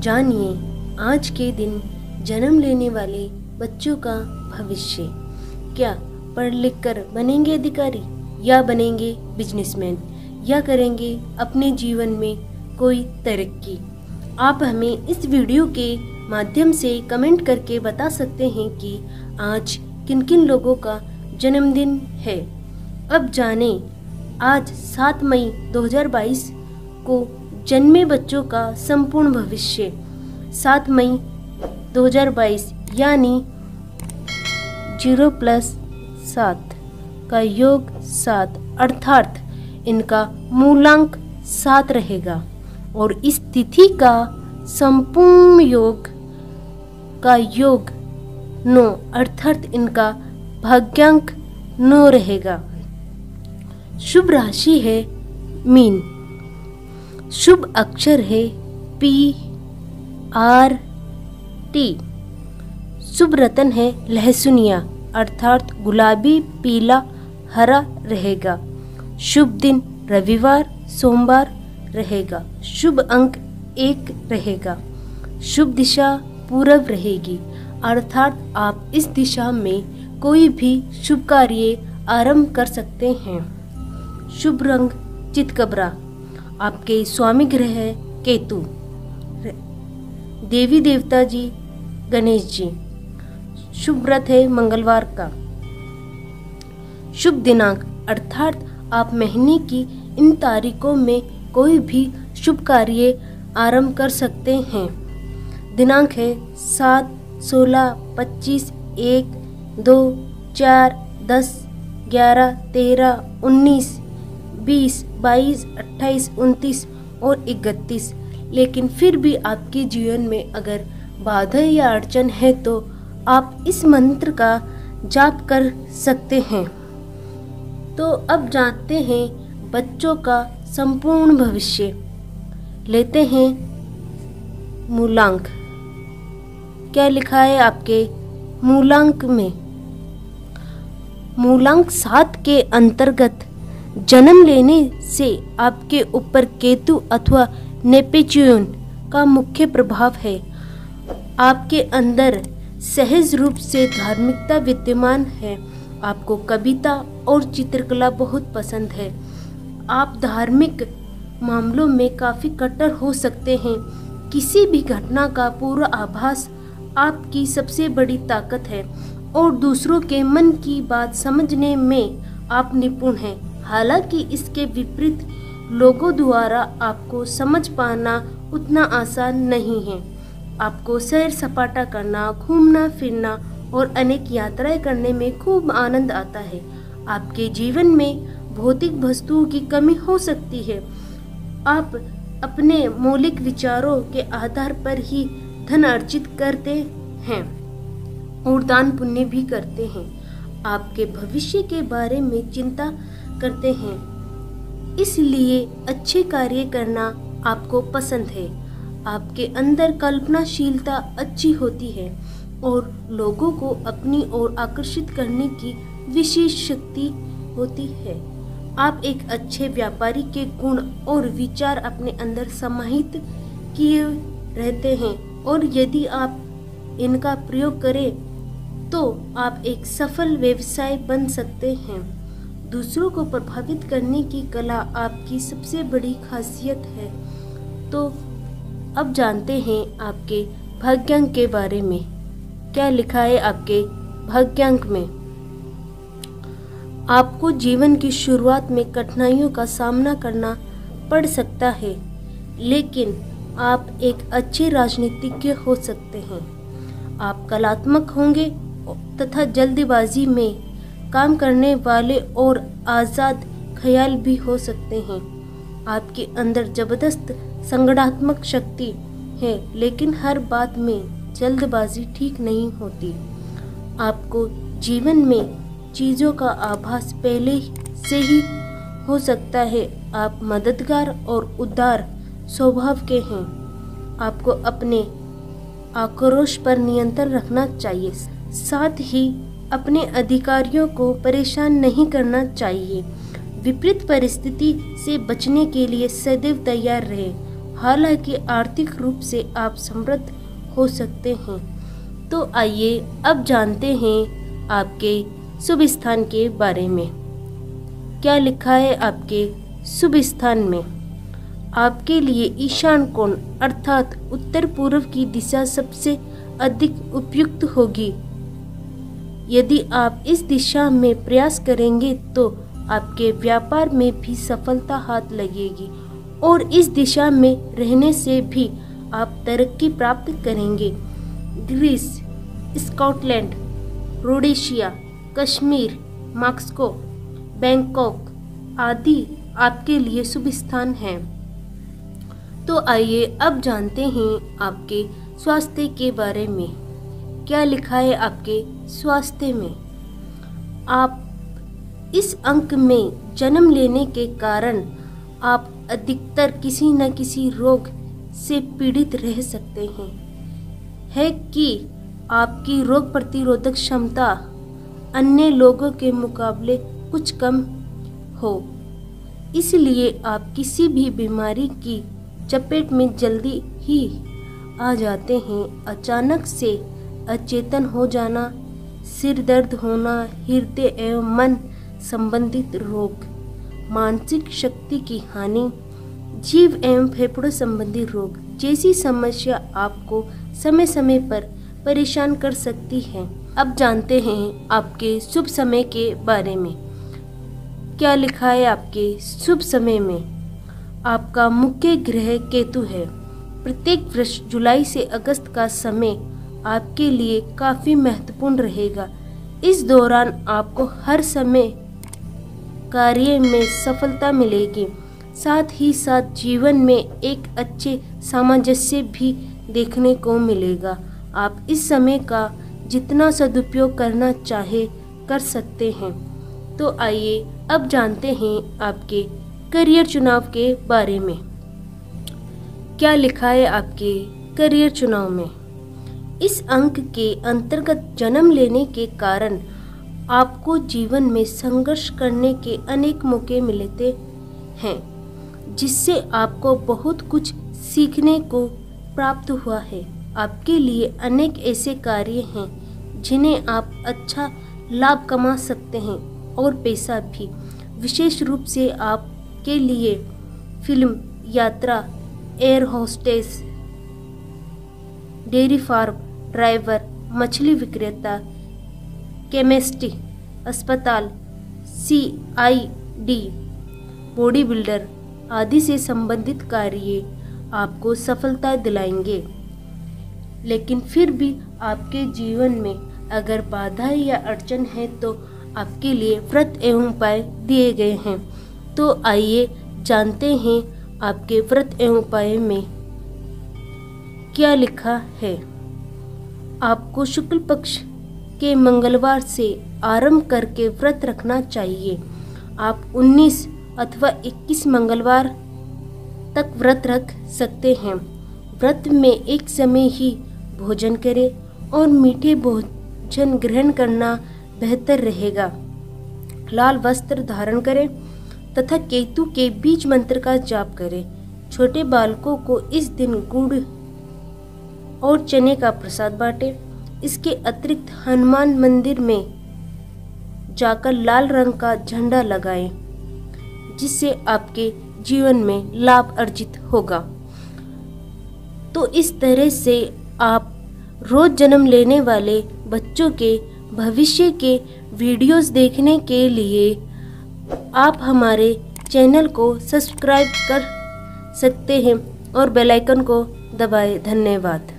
जानिए आज के दिन जन्म लेने वाले बच्चों का भविष्य। क्या पढ़ लिख कर बनेंगे अधिकारी या बनेंगे बिजनेसमैन या करेंगे अपने जीवन में कोई तरक्की? आप हमें इस वीडियो के माध्यम से कमेंट करके बता सकते हैं कि आज किन किन लोगों का जन्मदिन है। अब जानें आज 7 मई 2022 को जन्मे बच्चों का संपूर्ण भविष्य। 7 मई 2022 यानी 0 + 7 का योग 7 अर्थात इनका मूलांक 7 रहेगा और इस तिथि का संपूर्ण योग का योग 9 अर्थात इनका भाग्यांक 9 रहेगा। शुभ राशि है मीन। शुभ अक्षर है PR T। शुभ रत्न है लहसुनिया अर्थात गुलाबी पीला हरा रहेगा। शुभ दिन रविवार सोमवार रहेगा। शुभ अंक 1 रहेगा। शुभ दिशा पूरब रहेगी अर्थात आप इस दिशा में कोई भी शुभ कार्य आरंभ कर सकते हैं। शुभ रंग चितकबरा। आपके स्वामी ग्रह है केतु। देवी देवता जी गणेश जी। शुभ व्रत है मंगलवार का। शुभ दिनांक अर्थात आप महीने की इन तारीखों में कोई भी शुभ कार्य आरंभ कर सकते हैं। दिनांक है 7, 16, 25, 1, 2, 4, 10, 11, 13, 19, 20, 22, 28, 29 और 31। लेकिन फिर भी आपके जीवन में अगर बाधा या अड़चन है तो आप इस मंत्र का जाप कर सकते हैं। तो अब जानते हैं बच्चों का संपूर्ण भविष्य। लेते हैं मूलांक। क्या लिखा है आपके मूलांक में? मूलांक 7 के अंतर्गत जन्म लेने से आपके ऊपर केतु अथवा नेपच्यून का मुख्य प्रभाव है। आपके अंदर सहज रूप से धार्मिकता विद्यमान है। आपको कविता और चित्रकला बहुत पसंद है। आप धार्मिक मामलों में काफ़ी कट्टर हो सकते हैं। किसी भी घटना का पूरा आभास आपकी सबसे बड़ी ताकत है और दूसरों के मन की बात समझने में आप निपुण हैं। हालांकि इसके विपरीत लोगों द्वारा आपको समझ पाना उतना आसान नहीं है। आपको सैर सपाटा करना, घूमना फिरना और अनेक यात्राएं करने में खूब आनंद आता है। आपके जीवन में भौतिक वस्तुओं की कमी हो सकती है। आप अपने मौलिक विचारों के आधार पर ही धन अर्जित करते हैं और दान पुण्य भी करते हैं। आपके भविष्य के बारे में चिंता करते हैं, इसलिए अच्छे कार्य करना आपको पसंद है। आपके अंदर कल्पनाशीलता अच्छी होती है और लोगों को अपनी ओर आकर्षित करने की विशेष शक्ति होती है। आप एक अच्छे व्यापारी के गुण और विचार अपने अंदर समाहित किए रहते हैं और यदि आप इनका प्रयोग करें तो आप एक सफल व्यवसाय बन सकते हैं। दूसरों को प्रभावित करने की कला आपकी सबसे बड़ी खासियत है। तो अब जानते हैं आपके भाग्यांक के बारे में। क्या लिखा है आपके भाग्यांक में? आपको जीवन की शुरुआत में कठिनाइयों का सामना करना पड़ सकता है, लेकिन आप एक अच्छे राजनीतिज्ञ हो सकते हैं। आप कलात्मक होंगे तथा जल्दबाजी में काम करने वाले और आज़ाद ख्याल भी हो सकते हैं। आपके अंदर जबरदस्त संगठनात्मक शक्ति है, लेकिन हर बात में जल्दबाजी ठीक नहीं होती। आपको जीवन में चीज़ों का आभास पहले से ही हो सकता है। आप मददगार और उदार स्वभाव के हैं। आपको अपने आक्रोश पर नियंत्रण रखना चाहिए, साथ ही अपने अधिकारियों को परेशान नहीं करना चाहिए। विपरीत परिस्थिति से बचने के लिए सदैव तैयार रहे। हालांकि आर्थिक रूप से आप समृद्ध हो सकते हैं। तो आइए अब जानते हैं आपके शुभ स्थान के बारे में। क्या लिखा है आपके शुभ स्थान में? आपके लिए ईशान कोण अर्थात उत्तर पूर्व की दिशा सबसे अधिक उपयुक्त होगी। यदि आप इस दिशा में प्रयास करेंगे तो आपके व्यापार में भी सफलता हाथ लगेगी और इस दिशा में रहने से भी आप तरक्की प्राप्त करेंगे। Greece, Scotland, Rhodesia, Kashmir, Moscow, Bangkok आदि आपके लिए शुभ स्थान हैं। तो आइए अब जानते हैं आपके स्वास्थ्य के बारे में। क्या लिखा है आपके स्वास्थ्य में? आप इस अंक में जन्म लेने के कारण आप अधिकतर किसी न किसी रोग से पीड़ित रह सकते हैं। है कि आपकी रोग प्रतिरोधक क्षमता अन्य लोगों के मुकाबले कुछ कम हो, इसलिए आप किसी भी बीमारी की चपेट में जल्दी ही आ जाते हैं। अचानक से अचेतन हो जाना, सिर दर्द होना, हृदय एवं मन संबंधित रोग, मानसिक शक्ति की हानि, जीव एवं फेफड़ों संबंधी रोग जैसी समस्या आपको समय समय पर परेशान कर सकती है। अब जानते हैं आपके शुभ समय के बारे में। क्या लिखा है आपके शुभ समय में? आपका मुख्य ग्रह केतु है। प्रत्येक वर्ष जुलाई से अगस्त का समय आपके लिए काफ़ी महत्वपूर्ण रहेगा। इस दौरान आपको हर समय कार्य में सफलता मिलेगी, साथ ही साथ जीवन में एक अच्छे सामंजस्य भी देखने को मिलेगा। आप इस समय का जितना सदुपयोग करना चाहे कर सकते हैं। तो आइए अब जानते हैं आपके करियर चुनाव के बारे में। क्या लिखा है आपके करियर चुनाव में? इस अंक के अंतर्गत जन्म लेने के कारण आपको जीवन में संघर्ष करने के अनेक मौके मिलते हैं, जिससे आपको बहुत कुछ सीखने को प्राप्त हुआ है। आपके लिए अनेक ऐसे कार्य हैं जिन्हें आप अच्छा लाभ कमा सकते हैं और पैसा भी। विशेष रूप से आपके लिए फिल्म, यात्रा, air hostess, dairy farm driver, मछली विक्रेता, केमिस्ट, अस्पताल, CID, बॉडी बिल्डर आदि से संबंधित कार्य आपको सफलता दिलाएंगे। लेकिन फिर भी आपके जीवन में अगर बाधाएं या अड़चन है तो आपके लिए व्रत एवं उपाय दिए गए हैं। तो आइए जानते हैं आपके व्रत एवं उपाय में क्या लिखा है। आपको शुक्ल पक्ष के मंगलवार से आरंभ करके व्रत रखना चाहिए। आप 19 अथवा 21 मंगलवार तक व्रत रख सकते हैं। व्रत में एक समय ही भोजन करें और मीठे भोजन ग्रहण करना बेहतर रहेगा। लाल वस्त्र धारण करें तथा केतु के बीज मंत्र का जाप करें। छोटे बालकों को इस दिन गुड़ और चने का प्रसाद बांटें। इसके अतिरिक्त हनुमान मंदिर में जाकर लाल रंग का झंडा लगाएं, जिससे आपके जीवन में लाभ अर्जित होगा। तो इस तरह से आप रोज जन्म लेने वाले बच्चों के भविष्य के वीडियोस देखने के लिए आप हमारे चैनल को सब्सक्राइब कर सकते हैं और बेल आइकन को दबाएं। धन्यवाद।